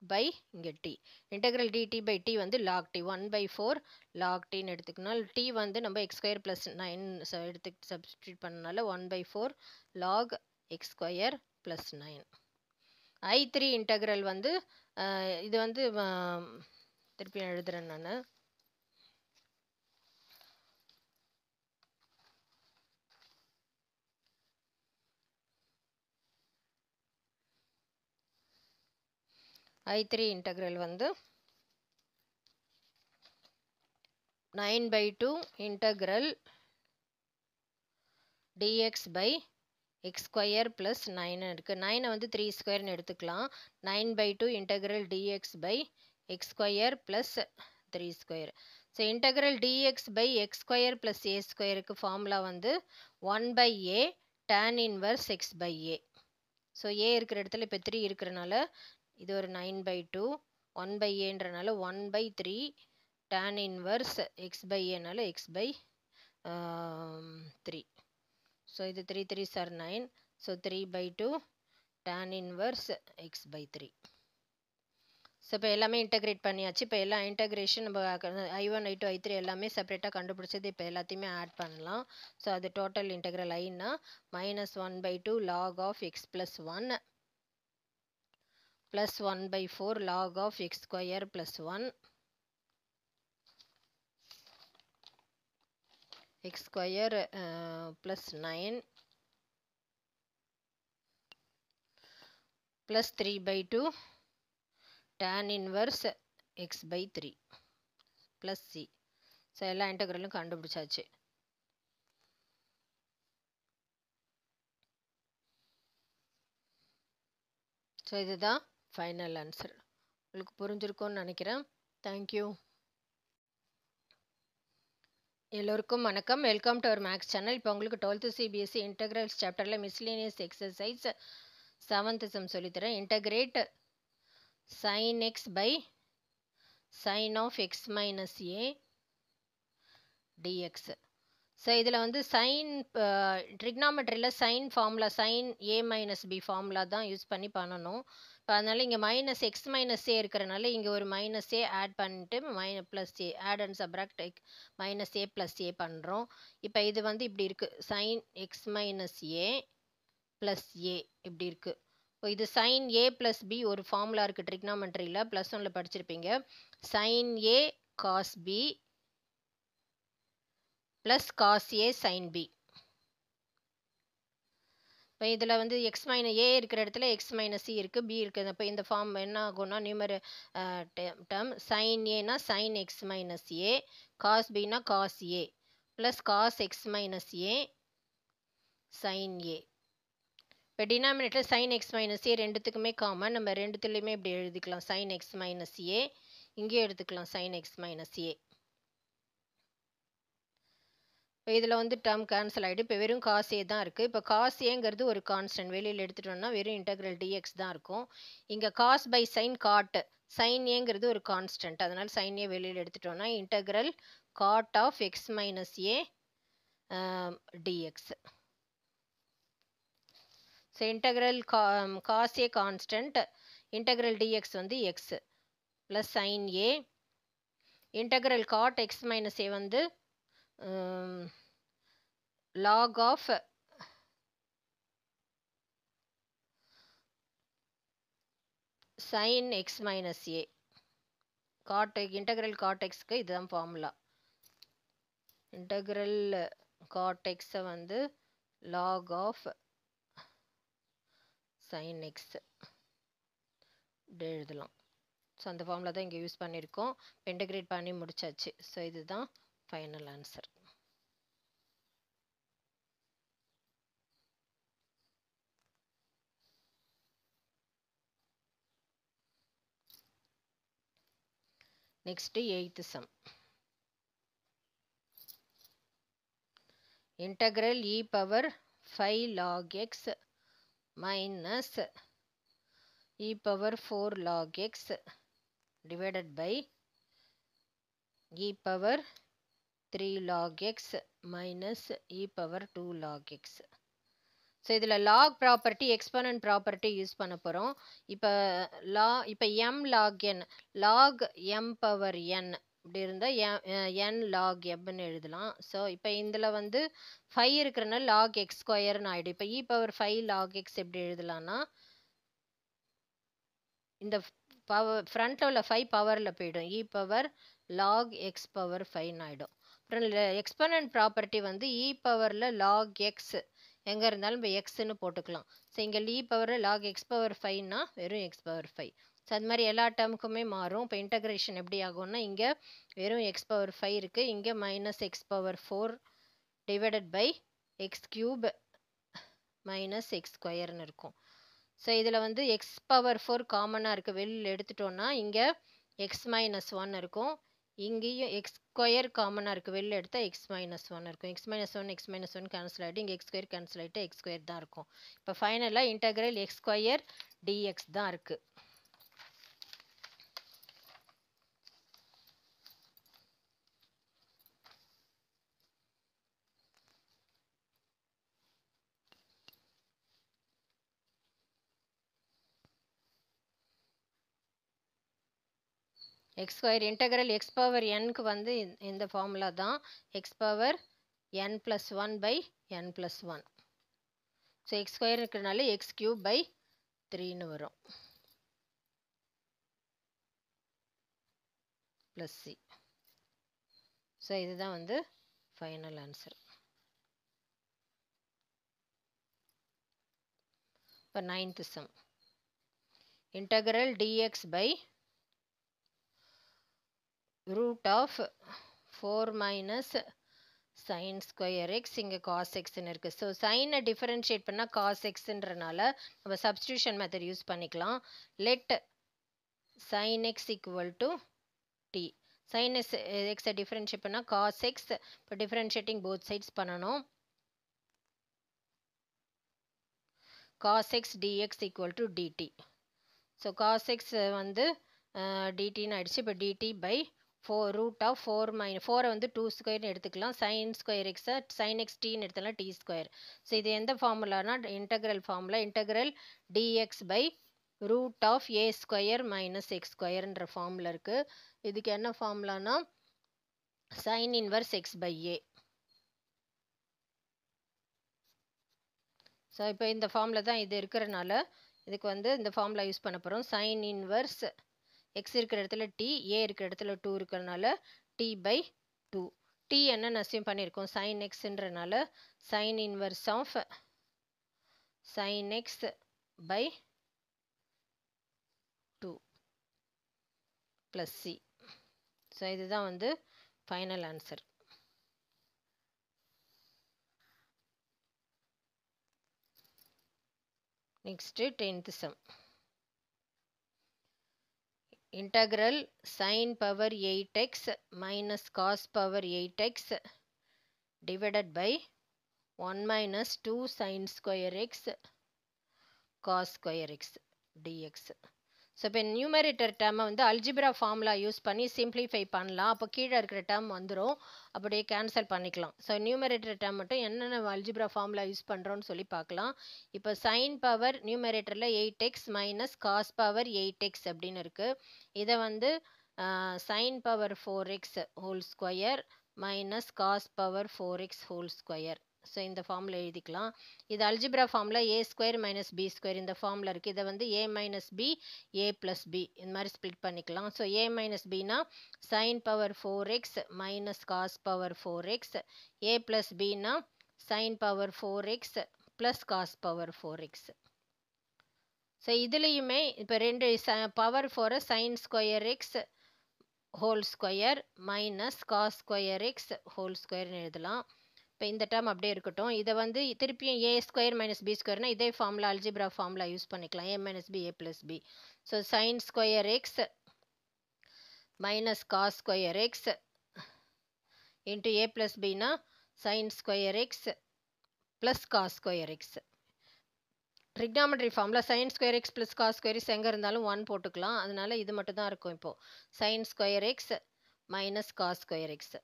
by இங்கே t. Integral dt by t வந்து log t 1/4 log tன்னு எடுத்துக்கணும். t வந்து நம்ம x ஸ்கொயர் ப்ளஸ் 9 எடுத்து சப்ஸ்டியூட் பண்ணனால 1/4 log x square plus 9. I3 integral வந்து இது வந்து திருப்பி எழுதுறேன் நான். I3 இன்டெக்ரல் வந்து 9/2 integral dx by x square plus 9 இருக்குது. 9 வந்து 3 ஸ்கொயர்னு எடுத்துக்கலாம். 9/2 integral dx by x square plus 3 square. So integral dx by x square plus a ஸ்கொயருக்கு ஃபார்முலா வந்து 1/a tan inverse x by a. So a இருக்கிற இடத்துல இப்போ 3 இருக்கிறனால இது ஒரு 9/2 1/aன்றனால 1/3 tan inverse x by a நால x by 3. ஸோ இது 3 3s are 9. So 3/2 tan inverse x by 3. So இப்போ எல்லாமே இன்டெகிரேட் பண்ணியாச்சு. இப்போ எல்லா இன்டெகிரேஷன் நம்ம I1 I2 I3 எல்லாமே செப்பரேட்டாக கண்டுபிடிச்சது. இப்போ எல்லாத்தையுமே ஆட் பண்ணலாம். ஸோ அது total integral ஐன்னா -1/2 log of x plus 1 plus 1/4 log of x square plus 1 x square plus 9 plus 3/2 tan inverse x by 3 plus c. So எல்லா இன்டெகிரலும் கண்டுபிடிச்சாச்சு. ஸோ இதுதான் ஃபைனல் ஆன்சர். உங்களுக்கு புரிஞ்சிருக்கும்னு நினைக்கிறேன். தேங்க்யூ. எல்லோருக்கும் வணக்கம். Welcome to our maths channel. இப்போ உங்களுக்கு 12th CBSE இன்டெகிரல்ஸ் சாப்டரில் மிஸ்லேனியஸ் எக்ஸசைஸ் 7th சம் சொல்லித்தரேன். Integrate sin x by sin of x minus a dx. So இதில் வந்து சைன் ட்ரிக்னாமெட்ரியில் sine formula sine a minus b formula தான் use பண்ணி பண்ணணும். இப்போ அதனால் இங்கே மைனஸ் எக்ஸ் மைனஸ் ஏ இருக்கிறனால இங்கே ஒரு மைனஸ் ஏ ஆட் பண்ணிட்டு plus a add and subtract minus a plus a பண்ணுறோம். இப்போ இது வந்து இப்படி இருக்குது, sine x minus a plus a இப்படி இருக்குது. இப்போ இது சைன் ஏ ப்ளஸ் பி ஒரு ஃபார்முலா இருக்குது ட்ரிக்னாமெட்ரியில், ப்ளஸ் ஒன்னில் படிச்சிருப்பீங்க. Sine a cos b plus cos a sine b. இப்போ இதில் வந்து எக்ஸ் மைனஸ் ஏ இருக்கிற இடத்துல எக்ஸ் மைனஸ் சி இருக்குது, பி இருக்குது. இப்போ இந்த ஃபார்ம் என்ன ஆகும்னா நியூமர் டேர்ம் சைன் ஏனா sine x minus a, cos பினா cos a plus cos x minus a sine a. இப்போ denominator sine x minus a ரெண்டுத்துக்குமே காமன், நம்ம ரெண்டுத்துலேயுமே இப்படி எழுதிக்கலாம். சைன் எக்ஸ் மைனஸ் ஏ இங்கேயும் எடுத்துக்கலாம் சைன் எக்ஸ் மைனஸ் ஏ. இப்போ இதில் வந்து டேர்ம் கேன்சல் ஆகிடும். இப்போ வெறும் காஸ் ஏ தான் இருக்குது. இப்போ காஸ் ஏங்கிறது ஒரு கான்ஸ்டன்ட், வெளியில் எடுத்துட்டோம்னா வெறும் இன்டெக்ரல் டிஎக்ஸ் தான் இருக்கும். இங்கே cos by sine cot, sine ஏங்கிறது ஒரு கான்ஸ்டன்ட், அதனால் சைன் ஏ வெளியில் எடுத்துட்டோம்னா integral cot of x minus a d x. So integral cos a constant, integral d x வந்து x plus sine a, integral cot x minus a வந்து log of sin x minus a. cot integral cot xக்கு இதுதான் formula. integral cot x வந்து log of sin x இப்படி எழுதலாம். So அந்த formula தான் இங்கே use பண்ணியிருக்கோம். இன்டகிரேட் பண்ணி முடிச்சாச்சு. ஸோ இதுதான் final answer. Next, 8th sum. Integral e power 5 log x minus e power 4 log x divided by e power 3 log x minus e power 2 log x. So இதில் log property exponent property use பண்ண போகிறோம். இப்போ m log n log m power n இப்படி இருந்தால் n log mன்னு எழுதலாம். So இப்போ இதில் வந்து 5 இருக்கிறனால லாக் எக்ஸ் ஸ்கொயர்னு ஆகிடும். இப்போ e பவர் 5 லாக் எக்ஸ் எப்படி எழுதலாம்னா இந்த ஃப்ரண்ட்டில் உள்ள 5 பவரில் போயிடும். e power log x power 5ன்னு ஆகிடும். அப்புறம் எக்ஸ்போனன்ட் ப்ராப்பர்ட்டி வந்து e பவரில் லாக் எக்ஸ் எங்கே இருந்தாலும் இப்போ எக்ஸ்ன்னு போட்டுக்கலாம். ஸோ இங்கே e பவரில் லாக் எக்ஸ் பவர் 5னா வெறும் எக்ஸ் பவர் 5. ஸோ அது மாதிரி எல்லா டேர்முக்குமே மாறும். இப்போ இன்டகிரேஷன் எப்படி ஆகும்னா இங்கே வெறும் எக்ஸ் பவர் 5 இருக்குது, இங்கே minus x power 4 divided by x cube minus x ஸ்கொயர்னு இருக்கும். ஸோ இதில் வந்து எக்ஸ் பவர் 4 காமனாக இருக்குது, வெளியில் எடுத்துட்டோன்னா இங்கே எக்ஸ் மைனஸ் 1 இருக்கும், இங்கேயும் எக்ஸ் ஸ்கொயர் காமனாக இருக்குது, வெளியில் எடுத்தால் எக்ஸ் மைனஸ் 1 இருக்கும். எக்ஸ் மைனஸ் ஒன் கேன்சல் ஆகிட்டு இங்கே எக்ஸ் ஸ்கொயர் கேன்சல் ஆகிட்டு எக்ஸ் ஸ்கொயர் தான் இருக்கும். இப்போ ஃபைனலாக இன்டகிரல் எக்ஸ் ஸ்கொயர் டிஎக்ஸ் தான் இருக்குது. X square integral x power என்க்கு வந்து இந்த ஃபார்முலா தான் x power n + 1 by n + 1. So x square இருக்கிறதுனால எக்ஸ் கியூப் பை 3ன்னு வரும் ப்ளஸ் சி. ஸோ இதுதான் வந்து ஃபைனல் ஆன்சர். இப்போ 9th sum. Integral dx by root of 4 minus sin square x இங்கே cos xன்னு இருக்குது. ஸோ சைனை டிஃபரன்ஷியேட் பண்ணால் cos xன்றனால நம்ம சப்ஸ்டியூஷன் மெத்தட் யூஸ் பண்ணிக்கலாம். Let sin x equal to t. sin x differentiate பண்ணால் cos x. இப்போ டிஃபரன்ஷியேட்டிங் போத் சைட்ஸ் பண்ணணும். cos x dx equal to dt. So cos x வந்து dtன்னு ஆயிடுச்சு. இப்போ dt by 4 root of 4 minus 4 வந்து 2 ஸ்கொயர்னு எடுத்துக்கலாம். sin ஸ்கொயர் எக்ஸை sin x tன்னு எடுத்துக்கலாம், t ஸ்கொயர். ஸோ இது எந்த ஃபார்முலானா integral formula. Integral dx by root of a square minus x ஸ்கொயர்ன்ற ஃபார்முலா இருக்குது. இதுக்கு என்ன ஃபார்முலானா sin inverse x by a. So இப்போ இந்த ஃபார்முலா தான் இது இருக்கிறனால இதுக்கு வந்து இந்த ஃபார்முலா யூஸ் பண்ண போகிறோம். sin இன்வர்ஸ் எக்ஸ் இருக்கிற இடத்துல டி, ஏ இருக்கிற இடத்துல 2 இருக்கிறதுனால டி பை 2. டி என்னன்னு அசியூம் பண்ணியிருக்கோம் சைன் எக்ஸ்ன்றனால sine inverse of sine x by 2 plus c. So இதுதான் வந்து final answer. Next 10th sum. Integral sin power 8x minus cos power 8x divided by 1 minus 2 sin square x cos square x dx. So இப்போ numerator டேர்மை வந்து algebra formula use பண்ணி simplify பண்ணலாம். அப்போ கீழே இருக்கிற டேர்ம் வந்துடும், அப்படியே கேன்சல் பண்ணிக்கலாம். ஸோ நியூமரேட்டர் டேர்ம் மட்டும் என்னென்ன அல்ஜிப்ரா ஃபார்முலா யூஸ் பண்ணுறோன்னு சொல்லி பார்க்கலாம். இப்போ சைன் பவர் நியூமரேட்டரில் 8x minus cos power 8x அப்படின்னு இருக்குது. இதை வந்து sine power 4x whole square minus cos power 4x whole square. So இந்த ஃபார்முலா எழுதிக்கலாம். இது algebra formula a square minus b square இந்த ஃபார்முலா இருக்குது. இதை வந்து a minus b, a plus b இந்த மாதிரி ஸ்ப்ளிட் பண்ணிக்கலாம். ஸோ ஏ மைனஸ் பினா sine power 4x minus cos power 4x, a plus பினா sine power 4x plus cos power 4x. So இதுலேயுமே இப்போ ரெண்டு பவர் ஃபோரை sign square x whole square minus cos square x whole ஸ்கொயர்னு எழுதலாம். இப்போ இந்த டேர்ம் அப்படியே இருக்கட்டும். இதை வந்து திருப்பியும் ஏ ஸ்கொயர் மைனஸ் பி ஸ்கொயர்னா இதே ஃபார்முலா அல்ஜிப்ரா ஃபார்முலா யூஸ் பண்ணிக்கலாம். A minus b a plus b. So sine square x minus cos square x into a plus பின்னா sine square x plus cos square x. Trigonometry ஃபார்மில் sine square x plus cos square x எங்கே இருந்தாலும் 1 போட்டுக்கலாம். அதனால இது மட்டும் தான் இருக்கும் இப்போது. Sine square x minus cos square x.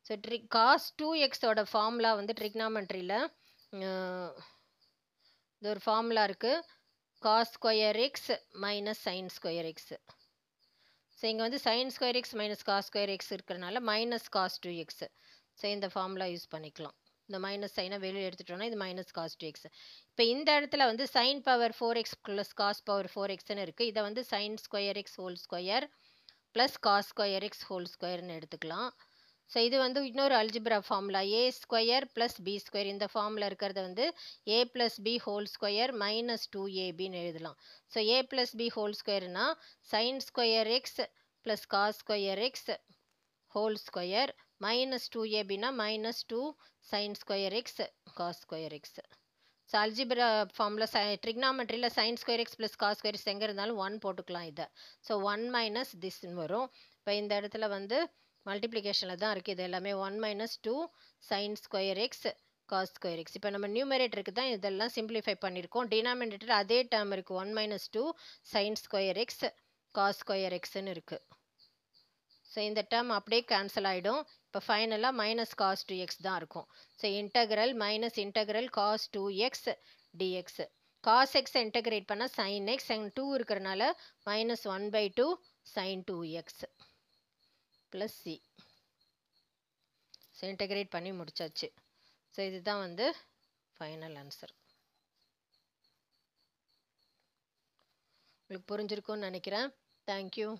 So cos 2xோட ஃபார்முலா வந்து ட்ரிக்னாமெட்ரியில் இது ஒரு ஃபார்முலா இருக்குது. Cos square x minus sine square x. So இங்கே வந்து sine square x minus cos square x இருக்கிறனால மைனஸ் காஸ் 2x. ஸோ இந்த ஃபார்முலா யூஸ் பண்ணிக்கலாம். இந்த மைனஸ் சைனை வெளியே எடுத்துட்டோம்னா இது மைனஸ் காஸ் 2x. இப்போ இந்த இடத்துல வந்து sine power 4x plus cos power 4xன்னு இருக்குது. இதை வந்து sine square x whole square plus cos square x whole ஸ்கொயர்னு எடுத்துக்கலாம். ஸோ இது வந்து இன்னொரு algebra formula a square plus b square. இந்த ஃபார்முலா இருக்கிறத வந்து a plus b whole square minus 2ab எழுதலாம். So a plus b whole ஸ்கொயர்னா sine square x plus cos square x whole square minus 2abனா minus 2 sign square x cos square x. So algebra formula ட்ரிக்னாமெட்ரியில் sine square x plus cos square x எங்கே இருந்தாலும் 1 போட்டுக்கலாம் இதை. So 1 minus திஸ்ன்னு வரும். இப்போ இந்த இடத்துல வந்து மல்டிப்ளிகேஷனில் தான் இருக்குது. இது எல்லாமே 1 minus 2 sign square x cos square x. இப்போ நம்ம நியூமரேட்டருக்கு தான் இதெல்லாம் சிம்பிளிஃபை பண்ணியிருக்கோம். டினாமினேட்டர் அதே டேர்ம் இருக்குது. 1 minus 2 sign square x cos square எக்ஸ்ன்னு இருக்குது. ஸோ இந்த டேர்ம் அப்படியே கேன்சல் ஆகிடும். இப்போ ஃபைனலாக மைனஸ் காஸ் 2x தான் இருக்கும். So integral minus integral cos 2x dx. Cos x integrate பண்ணால் சைன் எக்ஸ் அண்ட் 2 இருக்கிறனால minus 1/2 sin 2x plus c. So integrate பண்ணி முடிச்சாச்சு. ஸோ இதுதான் வந்து ஃபைனல் ஆன்சர். உங்களுக்கு புரிஞ்சிருக்கும்னு நினைக்கிறேன். தேங்க்யூ.